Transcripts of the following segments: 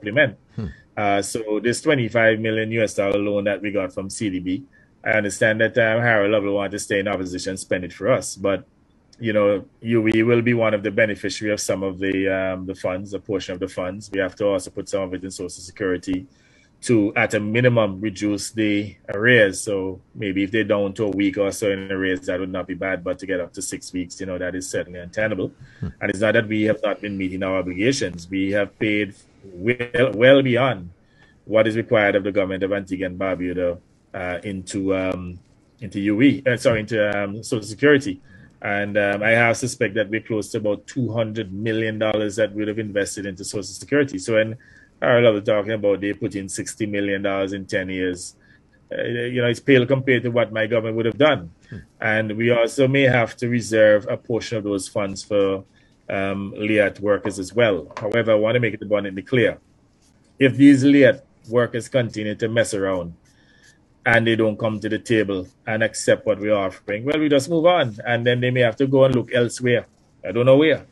supplement. So this 25 million US dollar loan that we got from CDB, I understand that Harold will want to stay in opposition, spend it for us, but UWI will be one of the beneficiary of some of the funds, a portion of the funds. We have to also put some of it in Social Security to, at a minimum, reduce the arrears. So maybe if they're down to a week or so in arrears, that would not be bad. But to get up to 6 weeks, that is certainly untenable. And it's not that we have not been meeting our obligations. We have paid well beyond what is required of the government of Antigua and Barbuda into UWI, into Social Security. And I have suspect that we're close to about $200 million that we'd have invested into Social Security. So when Harold was talking about they put in $60 million in 10 years, it's pale compared to what my government would have done. And we also may have to reserve a portion of those funds for LIAT workers as well. However, I want to make it abundantly clear. If these LIAT workers continue to mess around and they don't come to the table and accept what we're offering, well, we just move on. And then they may have to go and look elsewhere. I don't know where,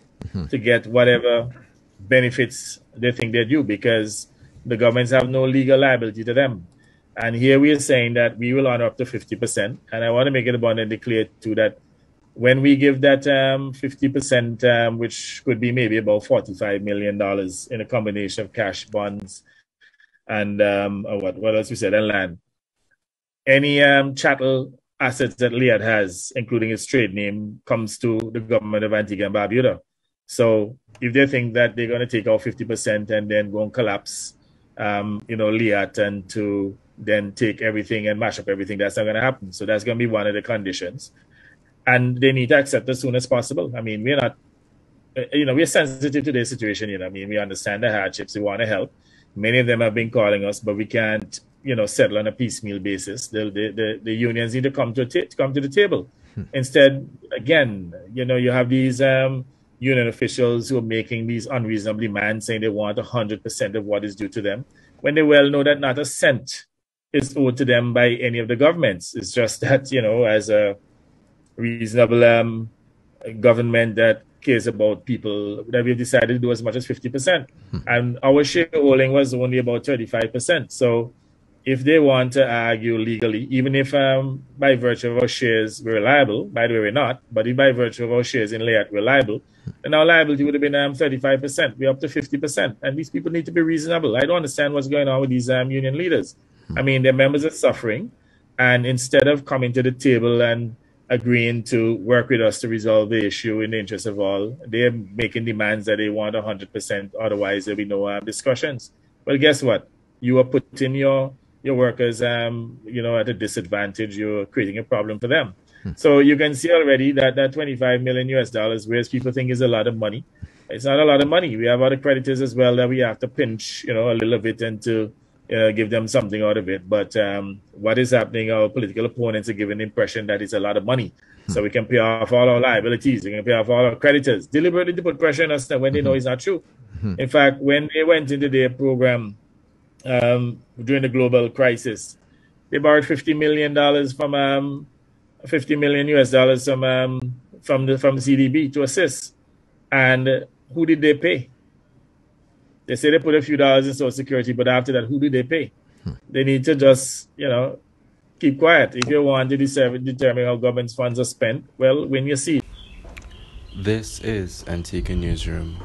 to get whatever benefits they think they're due, because the governments have no legal liability to them. And here we are saying that we will honor up to 50%. And I want to make it abundantly clear too that when we give that 50%, which could be maybe about $45 million in a combination of cash, bonds, and what else we said, and land. Any chattel assets that LIAT has, including its trade name, comes to the government of Antigua and Barbuda. So if they think that they're going to take out 50% and then go and collapse, LIAT, and to then take everything and mash up everything, that's not going to happen. So that's going to be one of the conditions. And they need to accept as soon as possible. I mean, we're not, we're sensitive to their situation. I mean, we understand the hardships. We want to help. Many of them have been calling us, but we can't, settle on a piecemeal basis. The unions need to come to the table. Instead, again, you have these union officials who are making these unreasonable demands, saying they want 100% of what is due to them, when they well know that not a cent is owed to them by any of the governments. It's just that, as a reasonable government that cares about people, that we've decided to do as much as 50%. And our shareholding was only about 35%. So if they want to argue legally, even if by virtue of our shares we're liable, by the way we're not, but if by virtue of our shares in LIAT we're liable, then our liability would have been 35%. We're up to 50%. And these people need to be reasonable. I don't understand what's going on with these union leaders. I mean, their members are suffering. And instead of coming to the table and agreeing to work with us to resolve the issue in the interest of all, they're making demands that they want 100%. Otherwise, there'll be no discussions. Well, guess what? You are putting your workers, at a disadvantage. You're creating a problem for them. So you can see already that 25 million US dollars, whereas people think is a lot of money, it's not a lot of money. We have other creditors as well that we have to pinch, a little bit and to give them something out of it. But what is happening, our political opponents are giving the impression that it's a lot of money. So we can pay off all our liabilities. We can pay off all our creditors, deliberately to put pressure on us when they know it's not true. In fact, when they went into their program during the global crisis, they borrowed $50 million from 50 million US dollars from CDB to assist. And who did they pay? They say they put a few dollars in Social Security, but after that, who do they pay? They need to just, keep quiet. If you want to determine how government's funds are spent, well, when you see. This is Antigua Newsroom.